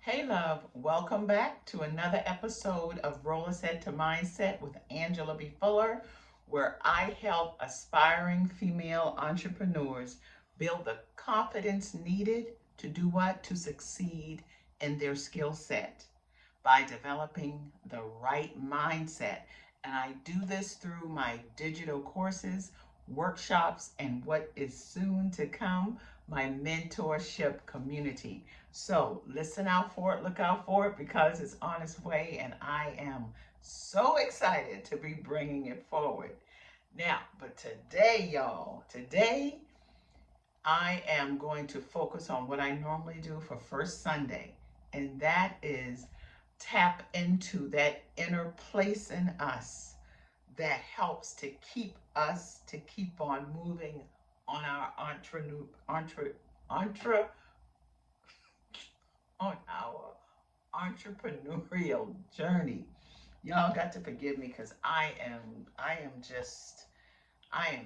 Hey, love, welcome back to another episode of Rollerset to Mindset with Angela B. Fuller, where I help aspiring female entrepreneurs build the confidence needed to do what? To succeed in their skill set by developing the right mindset. And I do this through my digital courses, workshops, and what is soon to come, my mentorship community. So listen out for it, look out for it because it's on its way, and I am so excited to be bringing it forward. Now, but today, y'all, today I am going to focus on what I normally do for First Sunday, and that is tap into that inner place in us that helps to keep us to keep on moving on our entre, on our entrepreneurial journey. Y'all got to forgive me because I am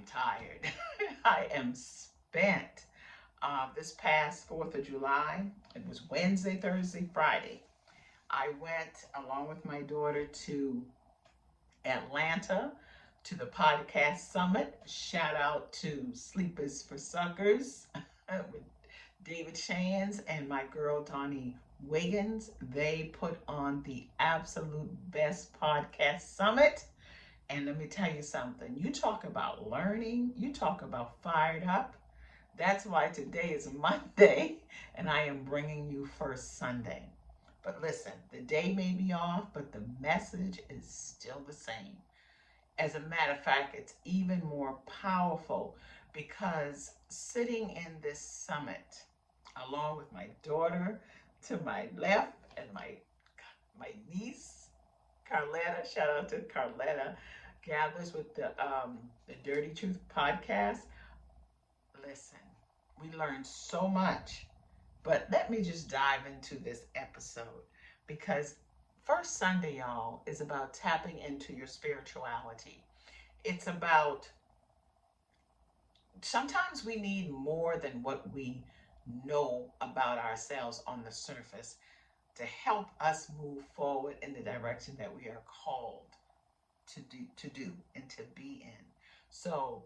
tired. I am spent. This past 4th of July, it was Wednesday, Thursday, Friday. I went along with my daughter to Atlanta to the podcast summit. Shout out to Sleepers for Suckers with David Shands and my girl Donnie Wiggins. They put on the absolute best podcast summit. And let me tell you something. You talk about learning, you talk about fired up. That's why today is Monday and I am bringing you First Sunday. But listen, the day may be off, but the message is still the same. As a matter of fact, it's even more powerful because sitting in this summit, along with my daughter to my left and my niece, Carletta, shout out to Carletta, gathers with the Dirty Truth podcast. Listen, we learned so much. But let me just dive into this episode because First Sunday, y'all, is about tapping into your spirituality. It's about sometimes we need more than what we know about ourselves on the surface to help us move forward in the direction that we are called to do and to be in. So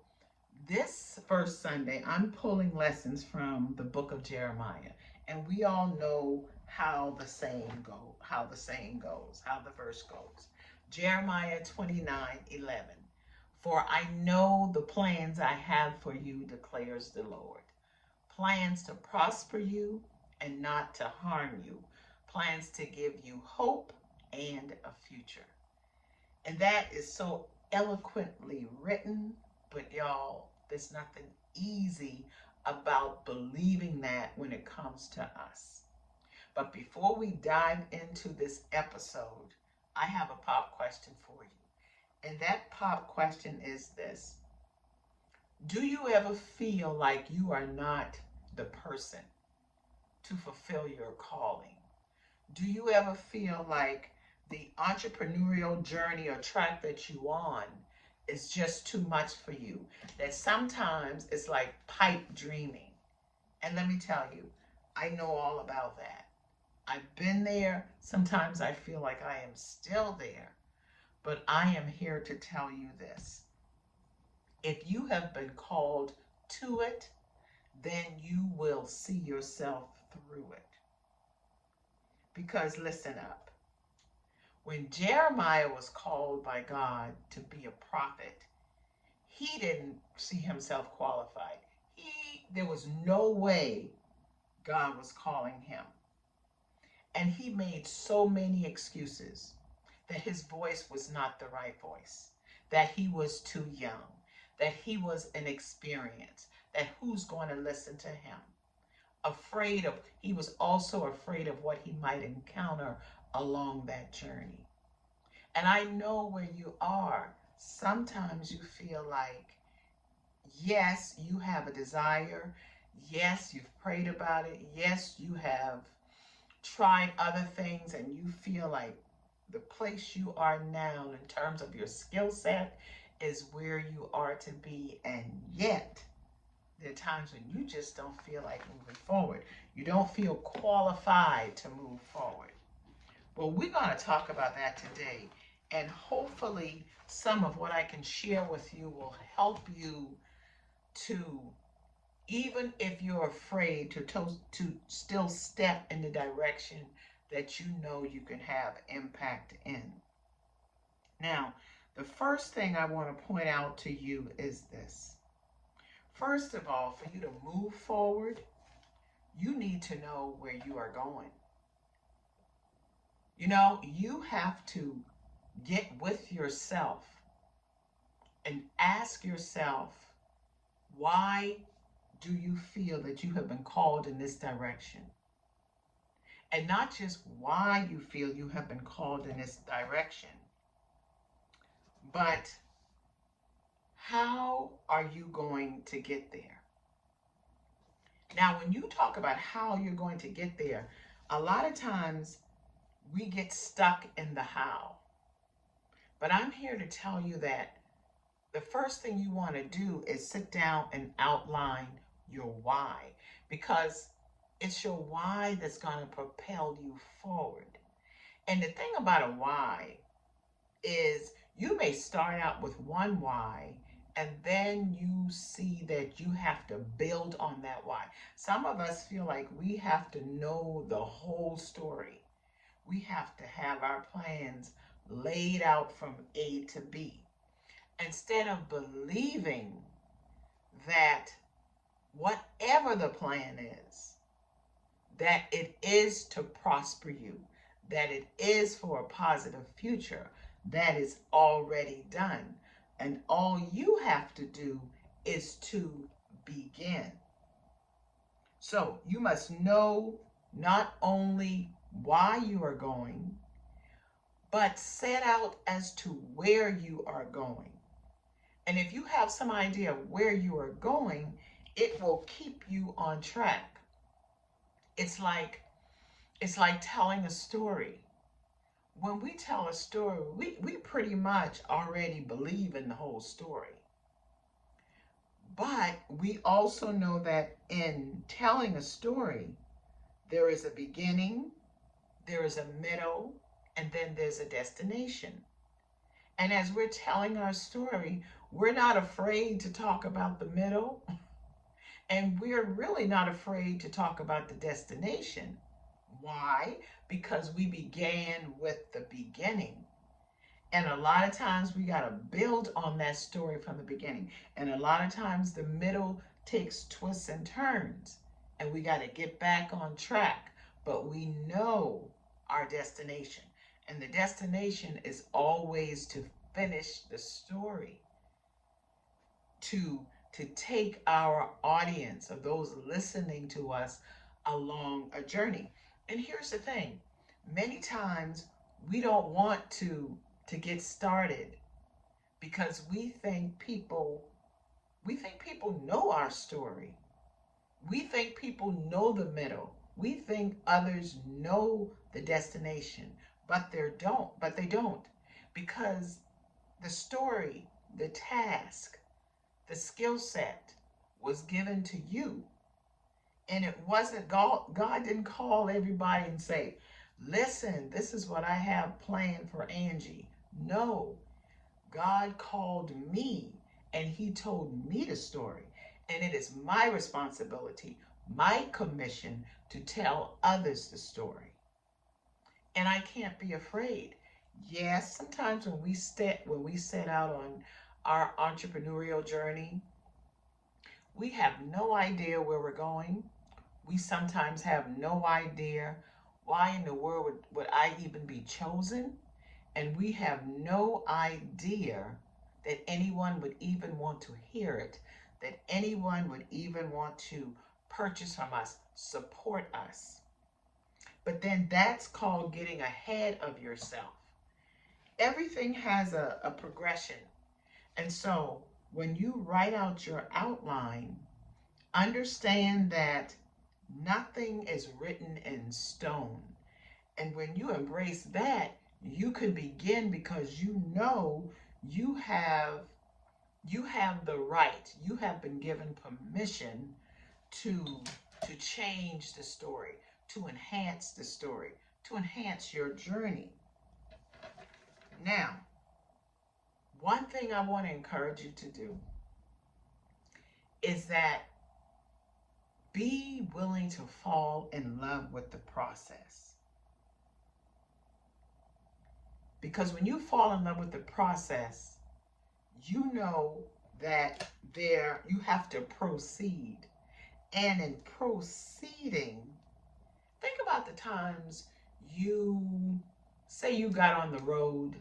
this First Sunday, I'm pulling lessons from the book of Jeremiah. And we all know how the saying goes, how the verse goes. Jeremiah 29:11. For I know the plans I have for you, declares the Lord. Plans to prosper you and not to harm you. Plans to give you hope and a future. And that is so eloquently written, but y'all, there's nothing easy about believing that when it comes to us. But before we dive into this episode, I have a pop question for you. And that pop question is this. Do you ever feel like you are not the person to fulfill your calling? Do you ever feel like the entrepreneurial journey or track that you on is just too much for you? That sometimes it's like pipe dreaming. And let me tell you, I know all about that. I've been there. Sometimes I feel like I am still there. But I am here to tell you this. If you have been called to it, then you will see yourself through it. Because listen up. When Jeremiah was called by God to be a prophet, he didn't see himself qualified. There was no way God was calling him. And he made so many excuses that his voice was not the right voice, that he was too young, that he was inexperienced, that who's going to listen to him? He was also afraid of what he might encounter along that journey. And I know where you are. Sometimes you feel like, yes, you have a desire. Yes, you've prayed about it. Yes, you have tried other things and you feel like the place you are now in terms of your skill set is where you are to be. And yet, There are times when you just don't feel like moving forward. You don't feel qualified to move forward. Well, we're going to talk about that today. And hopefully, some of what I can share with you will help you to, even if you're afraid, to still step in the direction that you know you can have impact in. Now, the first thing I want to point out to you is this. First of all, for you to move forward, you need to know where you are going. You know, you have to get with yourself and ask yourself, why do you feel that you have been called in this direction? And not just why you feel you have been called in this direction, but how are you going to get there? Now, when you talk about how you're going to get there, a lot of times we get stuck in the how. But I'm here to tell you that the first thing you want to do is sit down and outline your why, because it's your why that's going to propel you forward. And the thing about a why is you may start out with one why and then you see that you have to build on that why. Some of us feel like we have to know the whole story. We have to have our plans laid out from A to B, instead of believing that whatever the plan is, that it is to prosper you, that it is for a positive future, that is already done. And all you have to do is to begin. So you must know not only why you are going, but set out as to where you are going. And if you have some idea of where you are going, it will keep you on track. It's like telling a story. When we tell a story, we pretty much already believe in the whole story. But we also know that in telling a story, there is a beginning, there is a middle, and then there's a destination. And as we're telling our story, we're not afraid to talk about the middle, and we're really not afraid to talk about the destination. Why? Because we began with the beginning. And a lot of times we got to build on that story from the beginning. And a lot of times the middle takes twists and turns, and we got to get back on track. But we know our destination. And the destination is always to finish the story, to take our audience, of those listening to us, along a journey. And here's the thing, many times we don't want to get started because we think people know our story. We think people know the middle. We think others know the destination, but they don't, because the story, the task, the skill set was given to you. And it wasn't God didn't call everybody and say, listen, this is what I have planned for Angie. No, God called me and he told me the story. And it is my responsibility, my commission, to tell others the story. And I can't be afraid. Yes, sometimes when we set out on our entrepreneurial journey, we have no idea where we're going. We sometimes have no idea why in the world would I even be chosen. And we have no idea that anyone would even want to hear it, that anyone would even want to purchase from us, support us. But then that's called getting ahead of yourself. Everything has a progression. And so when you write out your outline, understand that nothing is written in stone. And when you embrace that, you can begin, because you know you have You have the right, you have been given permission to change the story, to enhance the story, to enhance your journey. Now, one thing I want to encourage you to do is that be willing to fall in love with the process. Because when you fall in love with the process, you know that you have to proceed. And in proceeding, think about the times you say you got on the road,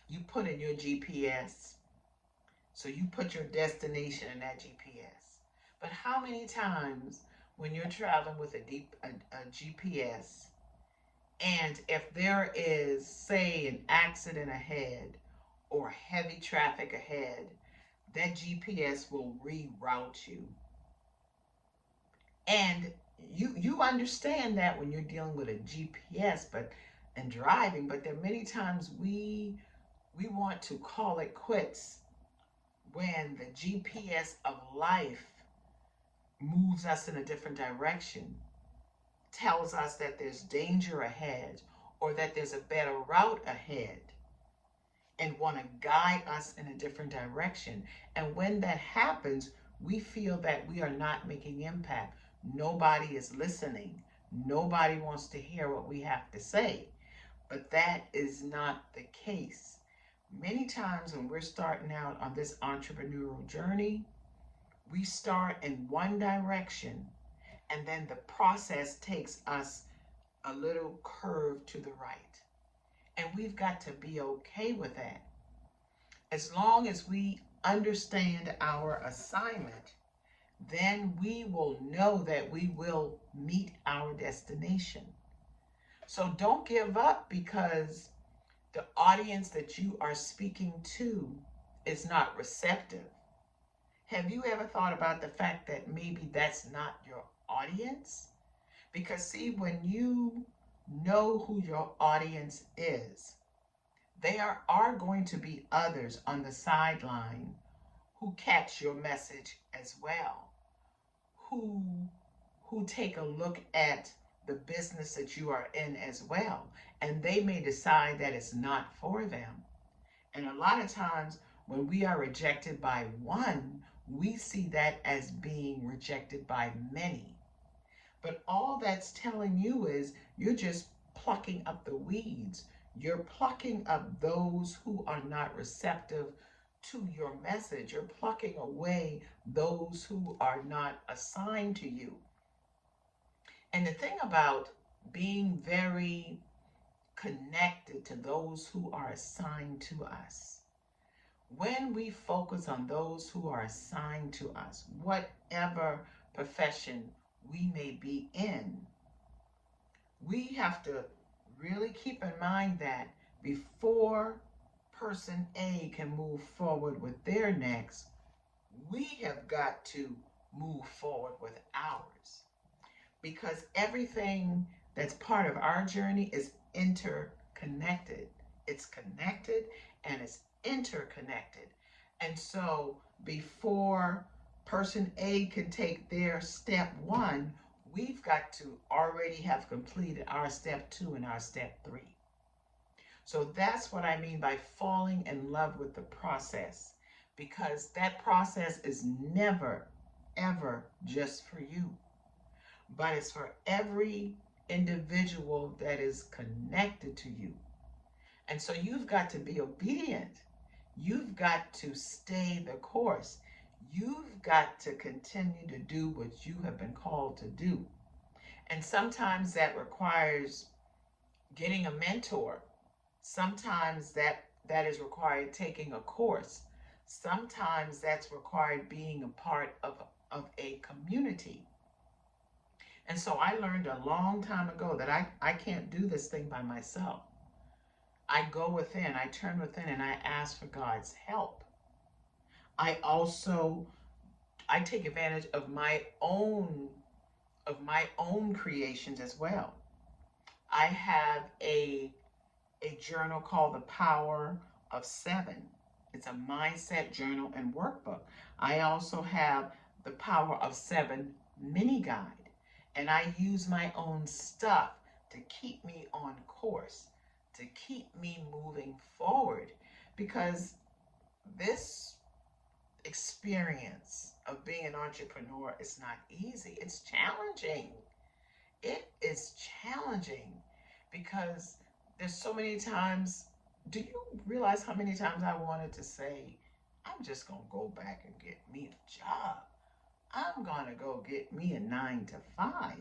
you put in your GPS, so you put your destination in that GPS. But how many times when you're traveling with a GPS, and if there is, say, an accident ahead or heavy traffic ahead, that GPS will reroute you. And you understand that when you're dealing with a GPS, but and driving, but there are many times we want to call it quits when the GPS of life moves us in a different direction, tells us that there's danger ahead or that there's a better route ahead, and want to guide us in a different direction. And when that happens, we feel that we are not making impact. Nobody is listening. Nobody wants to hear what we have to say. But that is not the case. Many times when we're starting out on this entrepreneurial journey, we start in one direction, and then the process takes us a little curve to the right. And we've got to be okay with that. As long as we understand our assignment, then we will know that we will meet our destination. So don't give up because the audience that you are speaking to is not receptive. Have you ever thought about the fact that maybe that's not your audience? Because see, when you know who your audience is, there are going to be others on the sideline who catch your message as well, who take a look at the business that you are in as well, and they may decide that it's not for them. And a lot of times when we are rejected by one, we see that as being rejected by many. But all that's telling you is you're just plucking up the weeds. You're plucking up those who are not receptive to your message. You're plucking away those who are not assigned to you. And the thing about being very connected to those who are assigned to us, when we focus on those who are assigned to us, whatever profession we may be in, we have to really keep in mind that before person A can move forward with their next, we have got to move forward with ours. Because everything that's part of our journey is interconnected. It's connected and it's interconnected. And so before person A can take their step one, we've got to already have completed our step two and our step three. So that's what I mean by falling in love with the process, because that process is never, ever just for you, but it's for every individual that is connected to you. And so you've got to be obedient. You've got to stay the course. You've got to continue to do what you have been called to do. And sometimes that requires getting a mentor. Sometimes that is required taking a course. Sometimes that's required being a part of a community. And so I learned a long time ago that I can't do this thing by myself. I go within, I turn within, and I ask for God's help. I take advantage of my own creations as well. I have a journal called The Power of Seven. It's a mindset journal and workbook. I also have the Power of Seven mini guide, and I use my own stuff to keep me on course, to keep me moving forward, because this experience of being an entrepreneur is not easy. It's challenging. It is challenging because there's so many times. Do you realize how many times I wanted to say, I'm just going to go back and get me a job? I'm going to go get me a 9 to 5.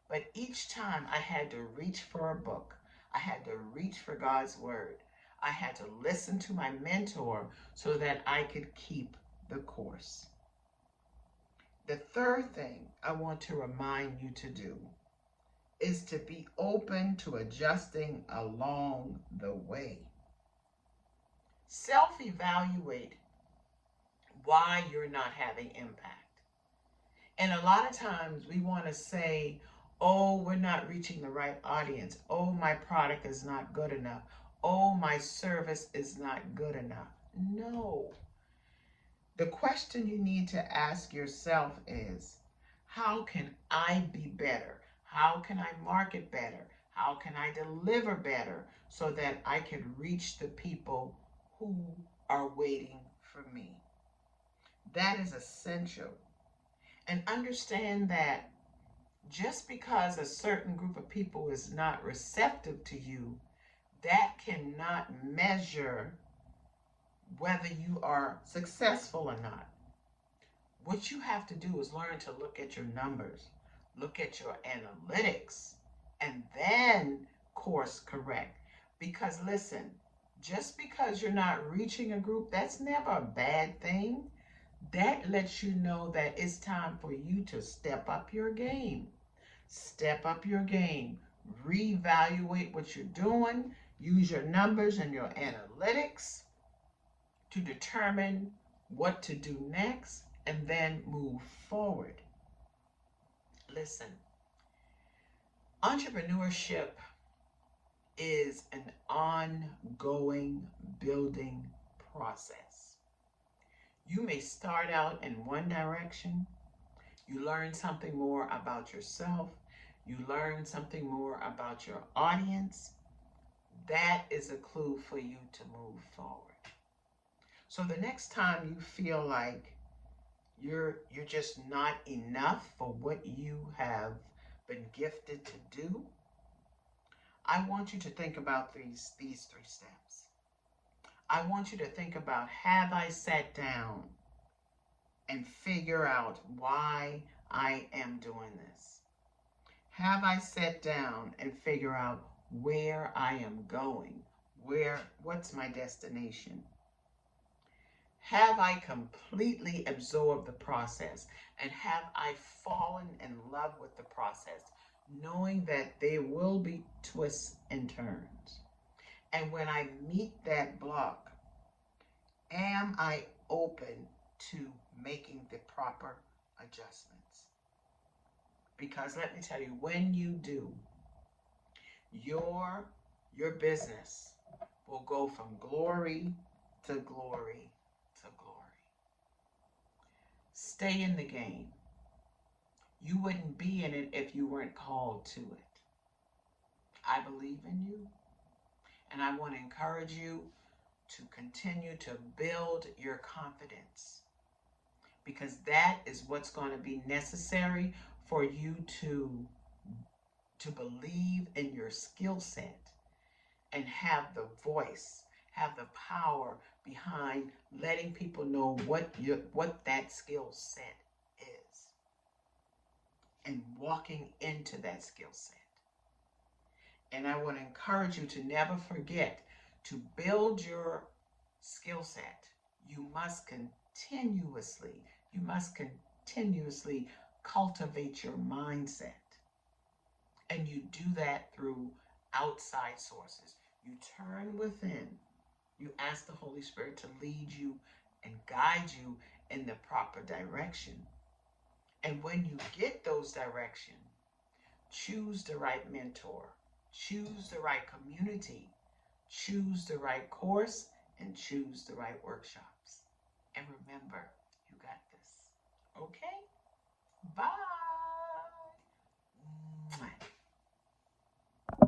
But each time I had to reach for a book, I had to reach for God's word. I had to listen to my mentor so that I could keep the course. The third thing I want to remind you to do is to be open to adjusting along the way. Self-evaluate why you're not having impact. And a lot of times we want to say, oh, we're not reaching the right audience. Oh, my product is not good enough. Oh, my service is not good enough. No. The question you need to ask yourself is, how can I be better? How can I market better? How can I deliver better so that I can reach the people who are waiting for me? That is essential. And understand that just because a certain group of people is not receptive to you, that cannot measure whether you are successful or not. What you have to do is learn to look at your numbers, look at your analytics, and then course correct. Because listen, just because you're not reaching a group, that's never a bad thing. That lets you know that it's time for you to step up your game. Step up your game. Reevaluate what you're doing. Use your numbers and your analytics to determine what to do next and then move forward. Listen, entrepreneurship is an ongoing building process. You may start out in one direction. You learn something more about yourself. You learn something more about your audience. That is a clue for you to move forward. So the next time you feel like you're just not enough for what you have been gifted to do, I want you to think about these 3 steps. I want you to think about, have I sat down and figure out why I am doing this? Have I sat down and figure out where I am going? What's my destination? Have I completely absorbed the process? And have I fallen in love with the process, knowing that there will be twists and turns? And when I meet that block, am I open to making the proper adjustments? Because let me tell you, when you do, your business will go from glory to glory to glory. Stay in the game. You wouldn't be in it if you weren't called to it. I believe in you, and I want to encourage you to continue to build your confidence, because that is what's going to be necessary for you to believe in your skill set and have the voice, have the power behind letting people know what that skill set is, and walking into that skill set. And I want to encourage you to never forget to build your skill set. You must continuously cultivate your mindset. And you do that through outside sources. You turn within. You ask the Holy Spirit to lead you and guide you in the proper direction. And when you get those directions, choose the right mentor, choose the right community, choose the right course, and choose the right workshops. And remember, you got this. Okay? Bye.